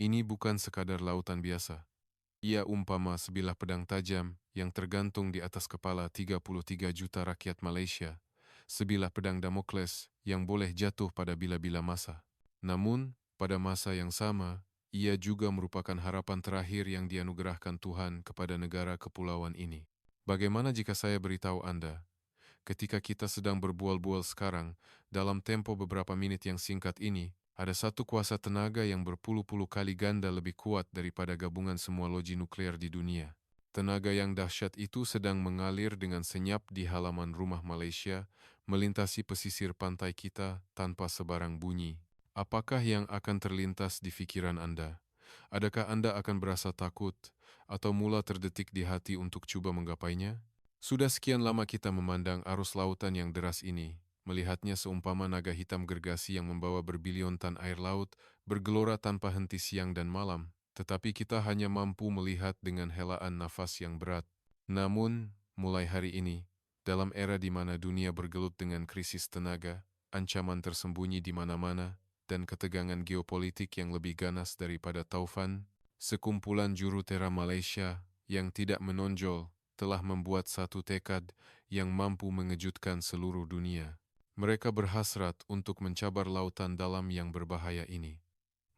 Ini bukan sekadar lautan biasa. Ia umpama sebilah pedang tajam yang tergantung di atas kepala 33 juta rakyat Malaysia. Sebilah pedang Damokles yang boleh jatuh pada bila-bila masa. Namun, pada masa yang sama, ia juga merupakan harapan terakhir yang dianugerahkan Tuhan kepada negara kepulauan ini. Bagaimana jika saya beritahu Anda, ketika kita sedang berbual-bual sekarang, dalam tempo beberapa menit yang singkat ini, ada satu kuasa tenaga yang berpuluh-puluh kali ganda lebih kuat daripada gabungan semua loji nuklir di dunia. Tenaga yang dahsyat itu sedang mengalir dengan senyap di halaman rumah Malaysia, melintasi pesisir pantai kita tanpa sebarang bunyi. Apakah yang akan terlintas di pikiran Anda? Adakah Anda akan berasa takut atau mula terdetik di hati untuk coba menggapainya? Sudah sekian lama kita memandang arus lautan yang deras ini, melihatnya seumpama naga hitam gergasi yang membawa berbilion tan air laut bergelora tanpa henti siang dan malam, tetapi kita hanya mampu melihat dengan helaan nafas yang berat. Namun, mulai hari ini, dalam era di mana dunia bergelut dengan krisis tenaga, ancaman tersembunyi di mana-mana, dan ketegangan geopolitik yang lebih ganas daripada taufan, sekumpulan jurutera Malaysia yang tidak menonjol telah membuat satu tekad yang mampu mengejutkan seluruh dunia. Mereka berhasrat untuk mencabar lautan dalam yang berbahaya ini.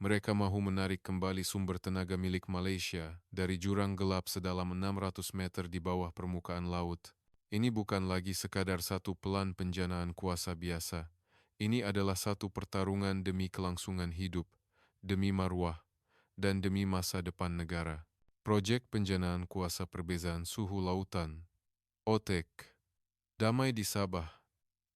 Mereka mahu menarik kembali sumber tenaga milik Malaysia dari jurang gelap sedalam 600 meter di bawah permukaan laut. Ini bukan lagi sekadar satu pelan penjanaan kuasa biasa. Ini adalah satu pertarungan demi kelangsungan hidup, demi marwah, dan demi masa depan negara. Projek Penjanaan Kuasa Perbezaan Suhu Lautan, OTEK, Damai di Sabah.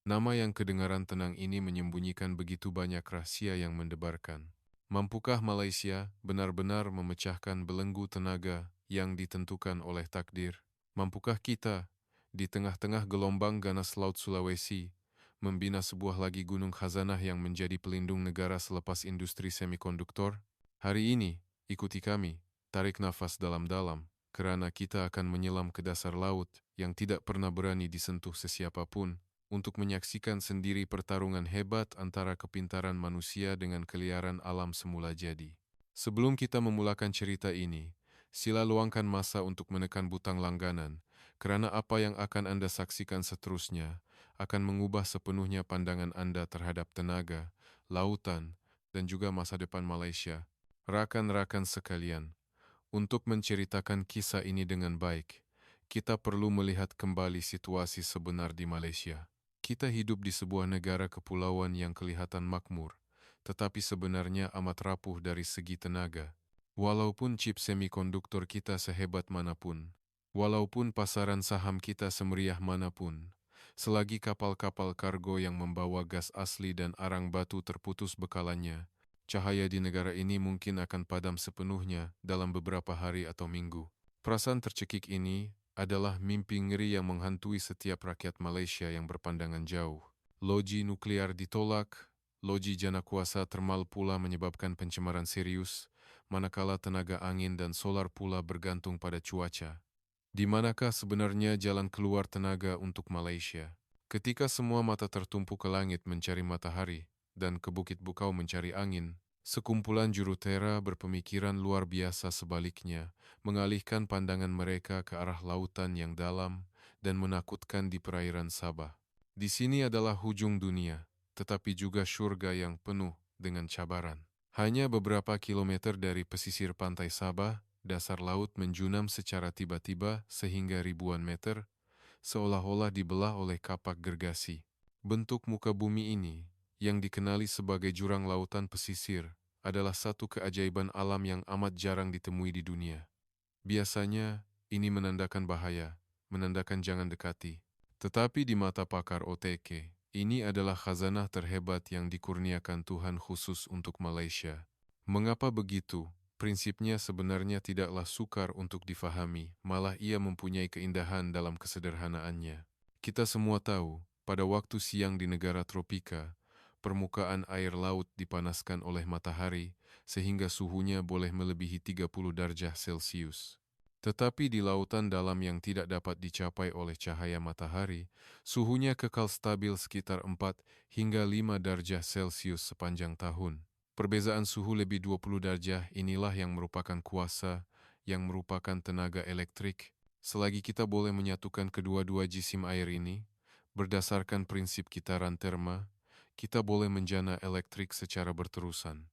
Nama yang kedengaran tenang ini menyembunyikan begitu banyak rahasia yang mendebarkan. Mampukah Malaysia benar-benar memecahkan belenggu tenaga yang ditentukan oleh takdir? Mampukah kita, di tengah-tengah gelombang ganas Laut Sulawesi, membina sebuah lagi gunung khazanah yang menjadi pelindung negara selepas industri semikonduktor? Hari ini, ikuti kami, tarik nafas dalam-dalam, kerana kita akan menyelam ke dasar laut yang tidak pernah berani disentuh sesiapapun, untuk menyaksikan sendiri pertarungan hebat antara kepintaran manusia dengan keliaran alam semula jadi. Sebelum kita memulakan cerita ini, sila luangkan masa untuk menekan butang langganan, kerana apa yang akan Anda saksikan seterusnya akan mengubah sepenuhnya pandangan Anda terhadap tenaga, lautan, dan juga masa depan Malaysia. Rakan-rakan sekalian, untuk menceritakan kisah ini dengan baik, kita perlu melihat kembali situasi sebenar di Malaysia. Kita hidup di sebuah negara kepulauan yang kelihatan makmur, tetapi sebenarnya amat rapuh dari segi tenaga. Walaupun chip semikonduktor kita sehebat manapun, walaupun pasaran saham kita semeriah manapun, selagi kapal-kapal kargo yang membawa gas asli dan arang batu terputus bekalannya, cahaya di negara ini mungkin akan padam sepenuhnya dalam beberapa hari atau minggu. Perasaan tercekik ini adalah mimpi ngeri yang menghantui setiap rakyat Malaysia yang berpandangan jauh. Loji nuklear ditolak, loji jana kuasa termal pula menyebabkan pencemaran serius, manakala tenaga angin dan solar pula bergantung pada cuaca. Di manakah sebenarnya jalan keluar tenaga untuk Malaysia? Ketika semua mata tertumpu ke langit mencari matahari dan ke Bukit Bukau mencari angin, sekumpulan jurutera berpemikiran luar biasa sebaliknya, mengalihkan pandangan mereka ke arah lautan yang dalam dan menakutkan di perairan Sabah. Di sini adalah hujung dunia, tetapi juga surga yang penuh dengan cabaran. Hanya beberapa kilometer dari pesisir pantai Sabah, dasar laut menjunam secara tiba-tiba sehingga ribuan meter, seolah-olah dibelah oleh kapak gergasi. Bentuk muka bumi ini, yang dikenali sebagai jurang lautan pesisir, adalah satu keajaiban alam yang amat jarang ditemui di dunia. Biasanya, ini menandakan bahaya, menandakan jangan dekati. Tetapi di mata pakar OTK, ini adalah khazanah terhebat yang dikurniakan Tuhan khusus untuk Malaysia. Mengapa begitu? Prinsipnya sebenarnya tidaklah sukar untuk difahami, malah ia mempunyai keindahan dalam kesederhanaannya. Kita semua tahu, pada waktu siang di negara tropika, permukaan air laut dipanaskan oleh matahari sehingga suhunya boleh melebihi 30 darjah Celcius. Tetapi di lautan dalam yang tidak dapat dicapai oleh cahaya matahari, suhunya kekal stabil sekitar 4 hingga 5 darjah Celcius sepanjang tahun. Perbezaan suhu lebih 20 derajat inilah yang merupakan kuasa, yang merupakan tenaga elektrik. Selagi kita boleh menyatukan kedua-dua jisim air ini, berdasarkan prinsip kitaran terma, kita boleh menjana elektrik secara berterusan.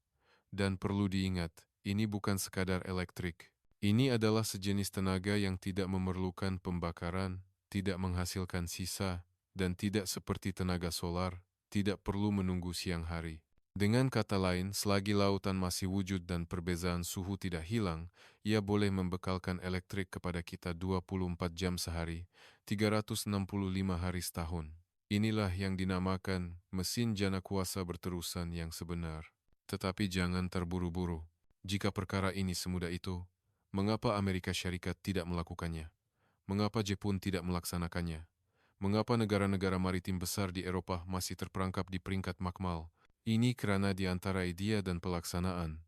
Dan perlu diingat, ini bukan sekadar elektrik. Ini adalah sejenis tenaga yang tidak memerlukan pembakaran, tidak menghasilkan sisa, dan tidak seperti tenaga solar, tidak perlu menunggu siang hari. Dengan kata lain, selagi lautan masih wujud dan perbezaan suhu tidak hilang, ia boleh membekalkan elektrik kepada kita 24 jam sehari, 365 hari setahun. Inilah yang dinamakan mesin jana kuasa berterusan yang sebenar. Tetapi jangan terburu-buru. Jika perkara ini semudah itu, mengapa Amerika Syarikat tidak melakukannya? Mengapa Jepun tidak melaksanakannya? Mengapa negara-negara maritim besar di Eropa masih terperangkap di peringkat makmal? Ini karena di antara idea dan pelaksanaan,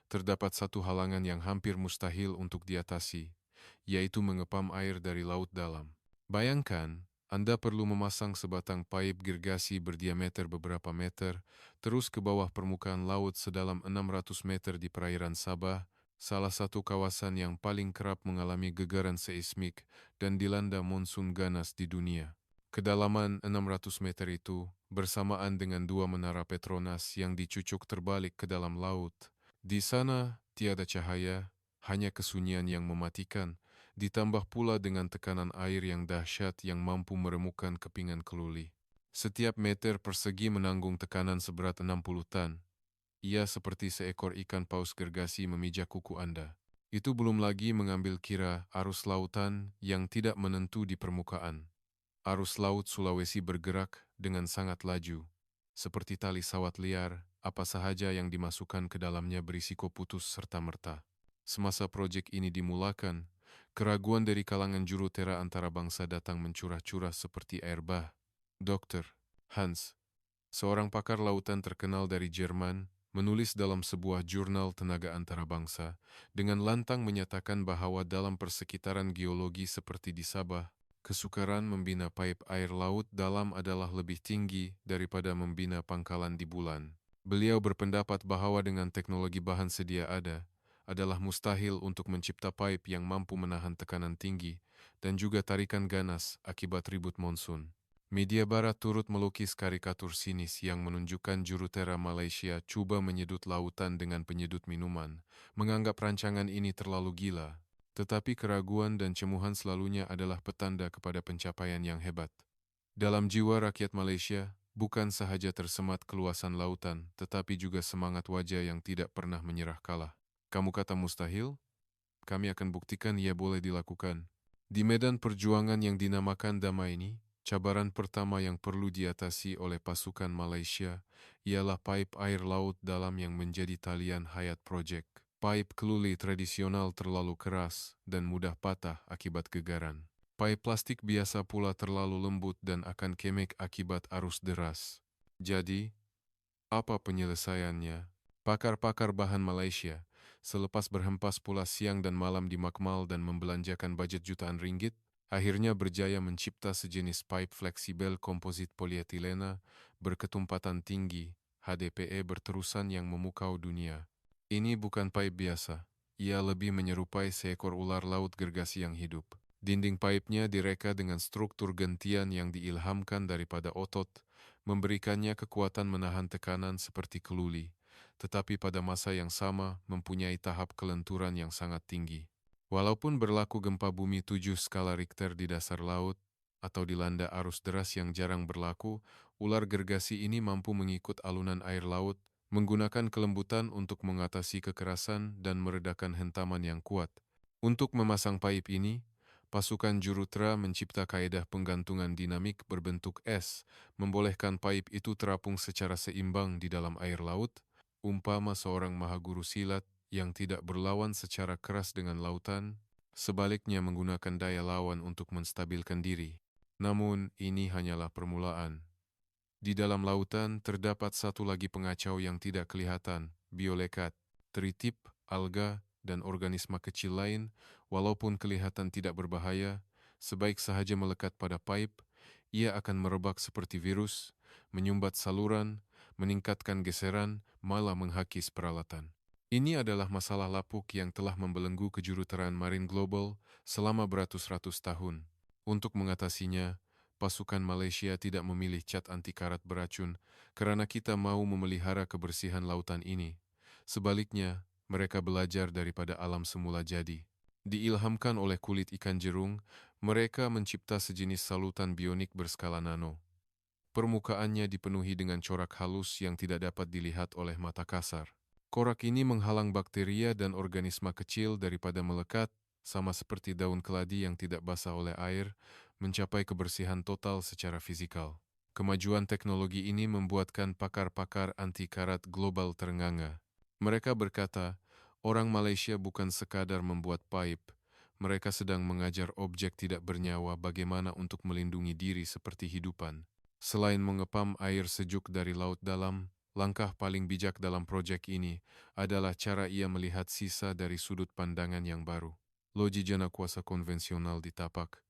terdapat satu halangan yang hampir mustahil untuk diatasi, yaitu mengepam air dari laut dalam. Bayangkan, Anda perlu memasang sebatang pipe gergasi berdiameter beberapa meter, terus ke bawah permukaan laut sedalam 600 meter di perairan Sabah, salah satu kawasan yang paling kerap mengalami gegaran seismik dan dilanda monsun ganas di dunia. Kedalaman 600 meter itu bersamaan dengan dua menara Petronas yang dicucuk terbalik ke dalam laut. Di sana tiada cahaya, hanya kesunyian yang mematikan, ditambah pula dengan tekanan air yang dahsyat yang mampu meremukkan kepingan keluli. Setiap meter persegi menanggung tekanan seberat 60 tan. Ia seperti seekor ikan paus gergasi memijak kuku Anda. Itu belum lagi mengambil kira arus lautan yang tidak menentu di permukaan. Arus laut Sulawesi bergerak dengan sangat laju. Seperti tali sawat liar, apa sahaja yang dimasukkan ke dalamnya berisiko putus serta-merta. Semasa proyek ini dimulakan, keraguan dari kalangan jurutera antara bangsa datang mencurah-curah seperti air bah. Dr. Hans, seorang pakar lautan terkenal dari Jerman, menulis dalam sebuah jurnal tenaga antara bangsa, dengan lantang menyatakan bahwa dalam persekitaran geologi seperti di Sabah, kesukaran membina pipe air laut dalam adalah lebih tinggi daripada membina pangkalan di bulan. Beliau berpendapat bahwa dengan teknologi bahan sedia ada, adalah mustahil untuk mencipta pipe yang mampu menahan tekanan tinggi dan juga tarikan ganas akibat ribut monsun. Media barat turut melukis karikatur sinis yang menunjukkan jurutera Malaysia cuba menyedut lautan dengan penyedut minuman, menganggap rancangan ini terlalu gila. Tetapi keraguan dan cemuhan selalunya adalah petanda kepada pencapaian yang hebat. Dalam jiwa rakyat Malaysia, bukan sahaja tersemat keluasan lautan, tetapi juga semangat wajah yang tidak pernah menyerah kalah. Kamu kata mustahil? Kami akan buktikan ia boleh dilakukan. Di medan perjuangan yang dinamakan damai ini, cabaran pertama yang perlu diatasi oleh pasukan Malaysia ialah pipe air laut dalam yang menjadi talian hayat projek. Pipe keluli tradisional terlalu keras dan mudah patah akibat gegaran. Pipe plastik biasa pula terlalu lembut dan akan kemek akibat arus deras. Jadi, apa penyelesaiannya? Pakar-pakar bahan Malaysia, selepas berhempas pula siang dan malam di Makmal dan membelanjakan budget jutaan ringgit, akhirnya berjaya mencipta sejenis pipe fleksibel komposit polietilena berketumpatan tinggi, HDPE berterusan yang memukau dunia. Ini bukan pipe biasa. Ia lebih menyerupai seekor ular laut gergasi yang hidup. Dinding pipe-nya direka dengan struktur gentian yang diilhamkan daripada otot, memberikannya kekuatan menahan tekanan seperti keluli, tetapi pada masa yang sama mempunyai tahap kelenturan yang sangat tinggi. Walaupun berlaku gempa bumi 7 skala Richter di dasar laut, atau dilanda arus deras yang jarang berlaku, ular gergasi ini mampu mengikut alunan air laut, menggunakan kelembutan untuk mengatasi kekerasan dan meredakan hentaman yang kuat. Untuk memasang pipe ini, pasukan jurutera mencipta kaedah penggantungan dinamik berbentuk S, membolehkan pipe itu terapung secara seimbang di dalam air laut, umpama seorang mahaguru silat yang tidak berlawan secara keras dengan lautan, sebaliknya menggunakan daya lawan untuk menstabilkan diri. Namun, ini hanyalah permulaan. Di dalam lautan terdapat satu lagi pengacau yang tidak kelihatan, biolekat, teritip, alga, dan organisme kecil lain, walaupun kelihatan tidak berbahaya, sebaik sahaja melekat pada pipe, ia akan merebak seperti virus, menyumbat saluran, meningkatkan geseran, malah menghakis peralatan. Ini adalah masalah lapuk yang telah membelenggu kejuruteraan marin global selama beratus-ratus tahun. Untuk mengatasinya, pasukan Malaysia tidak memilih cat anti karat beracun karena kita mau memelihara kebersihan lautan ini. Sebaliknya, mereka belajar daripada alam semula jadi. Diilhamkan oleh kulit ikan jerung, mereka mencipta sejenis salutan bionik berskala nano. Permukaannya dipenuhi dengan corak halus yang tidak dapat dilihat oleh mata kasar. Corak ini menghalang bakteria dan organisme kecil daripada melekat, sama seperti daun keladi yang tidak basah oleh air, mencapai kebersihan total secara fisikal. Kemajuan teknologi ini membuatkan pakar-pakar anti karat global terenganga. Mereka berkata, orang Malaysia bukan sekadar membuat pipe, mereka sedang mengajar objek tidak bernyawa bagaimana untuk melindungi diri seperti hidupan. Selain mengepam air sejuk dari laut dalam, langkah paling bijak dalam proyek ini adalah cara ia melihat sisa dari sudut pandangan yang baru. Loji jana kuasa konvensional ditapak.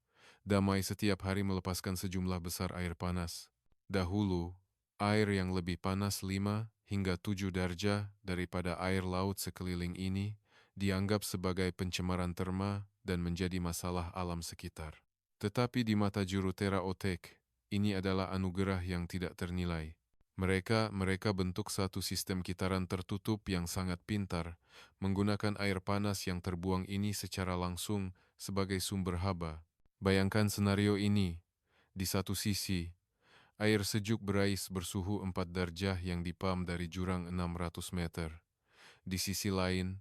Damai setiap hari melepaskan sejumlah besar air panas. Dahulu, air yang lebih panas 5 hingga 7 darjah daripada air laut sekeliling ini dianggap sebagai pencemaran terma dan menjadi masalah alam sekitar. Tetapi di mata jurutera otek, ini adalah anugerah yang tidak ternilai. Mereka bentuk satu sistem kitaran tertutup yang sangat pintar, menggunakan air panas yang terbuang ini secara langsung sebagai sumber haba. Bayangkan senario ini. Di satu sisi, air sejuk berais bersuhu 4 darjah yang dipam dari jurang 600 meter. Di sisi lain,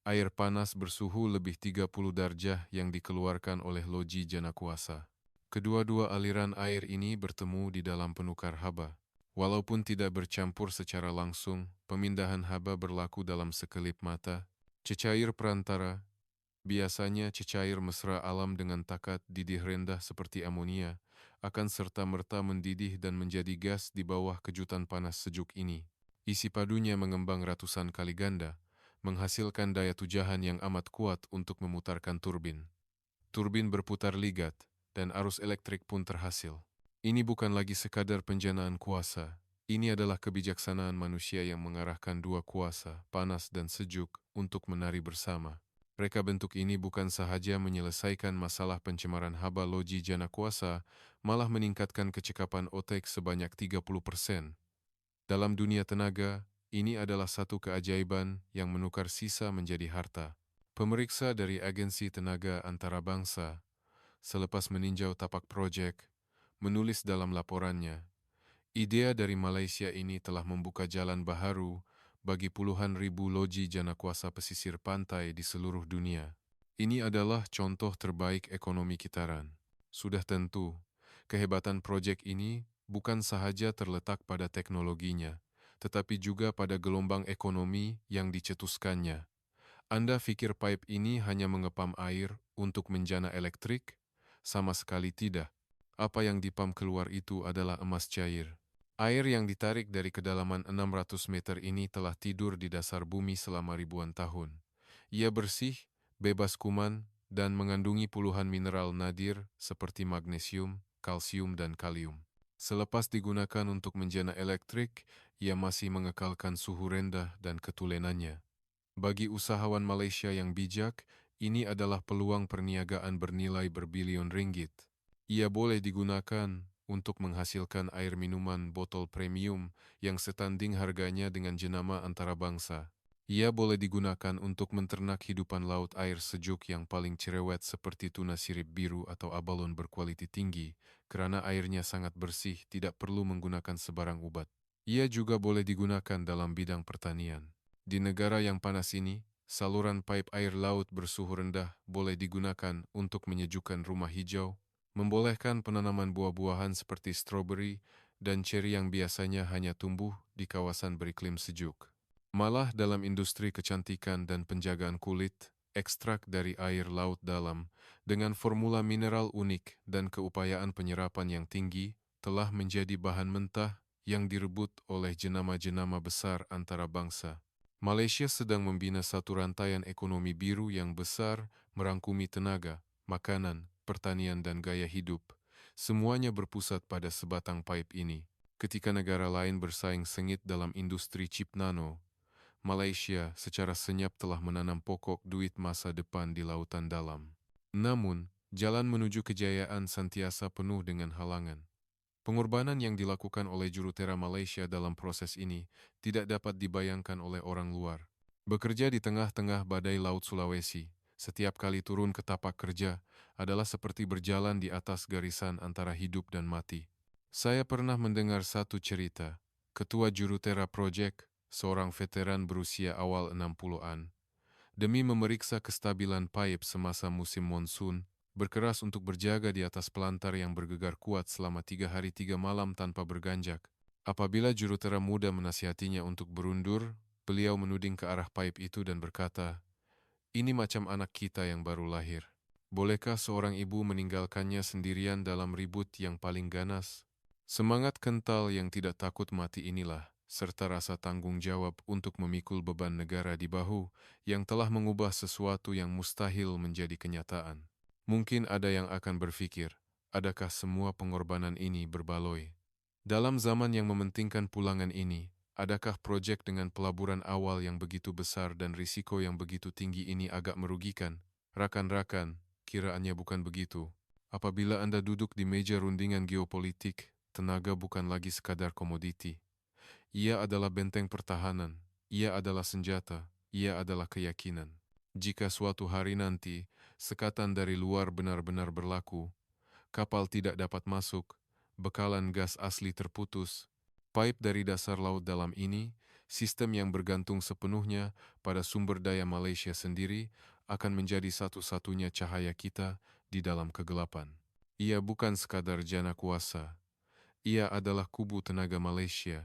air panas bersuhu lebih 30 darjah yang dikeluarkan oleh loji jana kuasa. Kedua-dua aliran air ini bertemu di dalam penukar haba. Walaupun tidak bercampur secara langsung, pemindahan haba berlaku dalam sekelip mata. Cecair perantara, biasanya cecair mesra alam dengan takat didih rendah seperti amonia, akan serta-merta mendidih dan menjadi gas di bawah kejutan panas sejuk ini. Isi padunya mengembang ratusan kali ganda, menghasilkan daya tujahan yang amat kuat untuk memutarkan turbin. Turbin berputar ligat, dan arus elektrik pun terhasil. Ini bukan lagi sekadar penjanaan kuasa. Ini adalah kebijaksanaan manusia yang mengarahkan dua kuasa, panas dan sejuk, untuk menari bersama. Reka bentuk ini bukan sahaja menyelesaikan masalah pencemaran haba loji jana kuasa, malah meningkatkan kecekapan otak sebanyak 30%. Dalam dunia tenaga, ini adalah satu keajaiban yang menukar sisa menjadi harta. Pemeriksa dari Agensi Tenaga Antarabangsa, selepas meninjau tapak proyek, menulis dalam laporannya, idea dari Malaysia ini telah membuka jalan baharu bagi puluhan ribu loji jana kuasa pesisir pantai di seluruh dunia. Ini adalah contoh terbaik ekonomi kitaran. Sudah tentu, kehebatan proyek ini bukan sahaja terletak pada teknologinya, tetapi juga pada gelombang ekonomi yang dicetuskannya. Anda pikir pipe ini hanya mengepam air untuk menjana elektrik? Sama sekali tidak. Apa yang dipam keluar itu adalah emas cair. Air yang ditarik dari kedalaman 600 meter ini telah tidur di dasar bumi selama ribuan tahun. Ia bersih, bebas kuman, dan mengandungi puluhan mineral nadir seperti magnesium, kalsium, dan kalium. Selepas digunakan untuk menjana elektrik, ia masih mengekalkan suhu rendah dan ketulenannya. Bagi usahawan Malaysia yang bijak, ini adalah peluang perniagaan bernilai berbilion ringgit. Ia boleh digunakan untuk menghasilkan air minuman botol premium yang setanding harganya dengan jenama antarabangsa. Ia boleh digunakan untuk menternak hidupan laut air sejuk yang paling cerewet seperti tuna sirip biru atau abalon berkualiti tinggi, kerana airnya sangat bersih, tidak perlu menggunakan sebarang ubat. Ia juga boleh digunakan dalam bidang pertanian. Di negara yang panas ini, saluran pipe air laut bersuhu rendah boleh digunakan untuk menyejukkan rumah hijau, membolehkan penanaman buah-buahan seperti stroberi dan ceri yang biasanya hanya tumbuh di kawasan beriklim sejuk. Malah dalam industri kecantikan dan penjagaan kulit, ekstrak dari air laut dalam dengan formula mineral unik dan keupayaan penyerapan yang tinggi telah menjadi bahan mentah yang direbut oleh jenama-jenama besar antarabangsa. Malaysia sedang membina satu rantaian ekonomi biru yang besar, merangkumi tenaga, makanan, pertanian dan gaya hidup. Semuanya berpusat pada sebatang pipe ini. Ketika negara lain bersaing sengit dalam industri chip nano, Malaysia secara senyap telah menanam pokok duit masa depan di lautan dalam. Namun, jalan menuju kejayaan santiasa penuh dengan halangan. Pengorbanan yang dilakukan oleh jurutera Malaysia dalam proses ini tidak dapat dibayangkan oleh orang luar. Bekerja di tengah-tengah badai Laut Sulawesi, setiap kali turun ke tapak kerja adalah seperti berjalan di atas garisan antara hidup dan mati. Saya pernah mendengar satu cerita. Ketua jurutera projek, seorang veteran berusia awal 60-an, demi memeriksa kestabilan pipe semasa musim monsun, berkeras untuk berjaga di atas pelantar yang bergegar kuat selama 3 hari 3 malam tanpa berganjak. Apabila jurutera muda menasihatinya untuk berundur, beliau menuding ke arah pipe itu dan berkata, "Ini macam anak kita yang baru lahir. Bolehkah seorang ibu meninggalkannya sendirian dalam ribut yang paling ganas?" Semangat kental yang tidak takut mati inilah, serta rasa tanggung jawab untuk memikul beban negara di bahu yang telah mengubah sesuatu yang mustahil menjadi kenyataan. Mungkin ada yang akan berpikir, adakah semua pengorbanan ini berbaloi? Dalam zaman yang mementingkan pulangan ini, adakah proyek dengan pelaburan awal yang begitu besar dan risiko yang begitu tinggi ini agak merugikan? Rakan-rakan, kiraannya bukan begitu. Apabila Anda duduk di meja rundingan geopolitik, tenaga bukan lagi sekadar komoditi. Ia adalah benteng pertahanan, ia adalah senjata, ia adalah keyakinan. Jika suatu hari nanti, sekatan dari luar benar-benar berlaku, kapal tidak dapat masuk, bekalan gas asli terputus, pipe dari dasar laut dalam ini, sistem yang bergantung sepenuhnya pada sumber daya Malaysia sendiri, akan menjadi satu-satunya cahaya kita di dalam kegelapan. Ia bukan sekadar jana kuasa, ia adalah kubu tenaga Malaysia.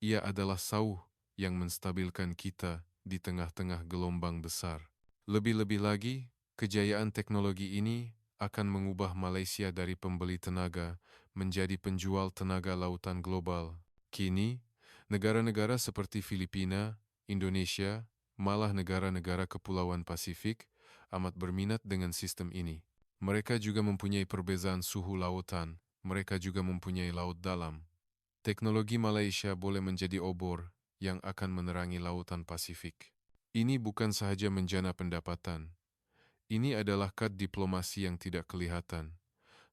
Ia adalah sauh yang menstabilkan kita di tengah-tengah gelombang besar. Lebih-lebih lagi, kejayaan teknologi ini akan mengubah Malaysia dari pembeli tenaga menjadi penjual tenaga lautan global. Kini, negara-negara seperti Filipina, Indonesia, malah negara-negara kepulauan Pasifik amat berminat dengan sistem ini. Mereka juga mempunyai perbezaan suhu lautan, mereka juga mempunyai laut dalam. Teknologi Malaysia boleh menjadi obor yang akan menerangi lautan Pasifik. Ini bukan sahaja menjana pendapatan. Ini adalah kad diplomasi yang tidak kelihatan.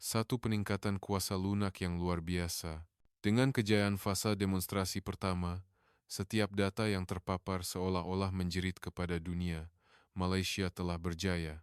Satu peningkatan kuasa lunak yang luar biasa. Dengan kejayaan fasa demonstrasi pertama, setiap data yang terpapar seolah-olah menjerit kepada dunia, Malaysia telah berjaya.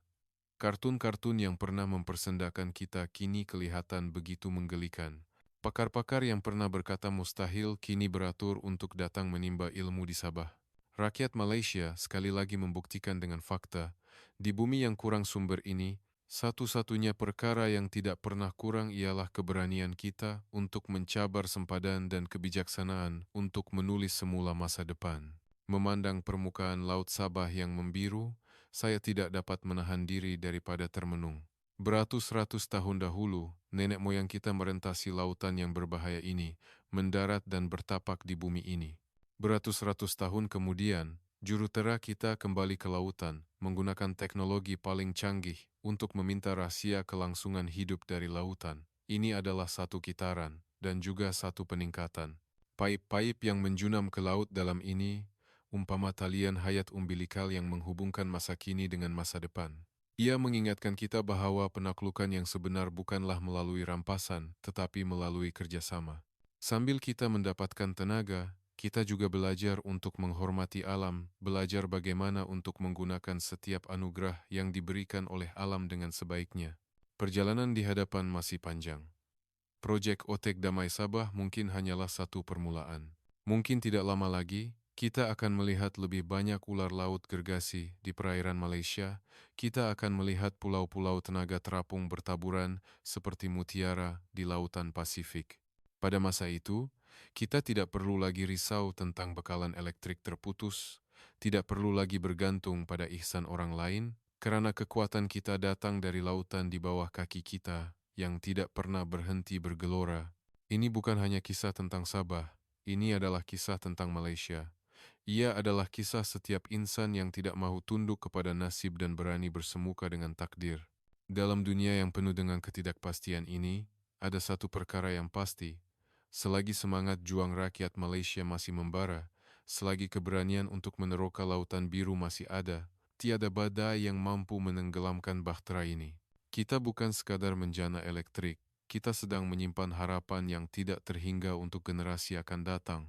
Kartun-kartun yang pernah mempersendakan kita kini kelihatan begitu menggelikan. Pakar-pakar yang pernah berkata mustahil kini beratur untuk datang menimba ilmu di Sabah. Rakyat Malaysia sekali lagi membuktikan dengan fakta, di bumi yang kurang sumber ini, satu-satunya perkara yang tidak pernah kurang ialah keberanian kita untuk mencabar sempadan dan kebijaksanaan untuk menulis semula masa depan. Memandang permukaan Laut Sabah yang membiru, saya tidak dapat menahan diri daripada termenung. Beratus-ratus tahun dahulu, nenek moyang kita merentasi lautan yang berbahaya ini, mendarat dan bertapak di bumi ini. Beratus-ratus tahun kemudian, jurutera kita kembali ke lautan, menggunakan teknologi paling canggih untuk meminta rahasia kelangsungan hidup dari lautan. Ini adalah satu kitaran, dan juga satu peningkatan. Paip-paip yang menjunam ke laut dalam ini, umpama talian hayat umbilikal yang menghubungkan masa kini dengan masa depan. Ia mengingatkan kita bahwa penaklukan yang sebenar bukanlah melalui rampasan, tetapi melalui kerjasama. Sambil kita mendapatkan tenaga, kita juga belajar untuk menghormati alam, belajar bagaimana untuk menggunakan setiap anugerah yang diberikan oleh alam dengan sebaiknya. Perjalanan di hadapan masih panjang. Projek Otek Damai Sabah mungkin hanyalah satu permulaan. Mungkin tidak lama lagi, kita akan melihat lebih banyak ular laut gergasi di perairan Malaysia. Kita akan melihat pulau-pulau tenaga terapung bertaburan seperti mutiara di lautan Pasifik. Pada masa itu, kita tidak perlu lagi risau tentang bekalan elektrik terputus, tidak perlu lagi bergantung pada ihsan orang lain, karena kekuatan kita datang dari lautan di bawah kaki kita yang tidak pernah berhenti bergelora. Ini bukan hanya kisah tentang Sabah, ini adalah kisah tentang Malaysia. Ia adalah kisah setiap insan yang tidak mahu tunduk kepada nasib dan berani bersemuka dengan takdir. Dalam dunia yang penuh dengan ketidakpastian ini, ada satu perkara yang pasti, Selagi semangat juang rakyat Malaysia masih membara, selagi keberanian untuk meneroka lautan biru masih ada, tiada badai yang mampu menenggelamkan bahtera ini. Kita bukan sekadar menjana elektrik, kita sedang menyimpan harapan yang tidak terhingga untuk generasi akan datang.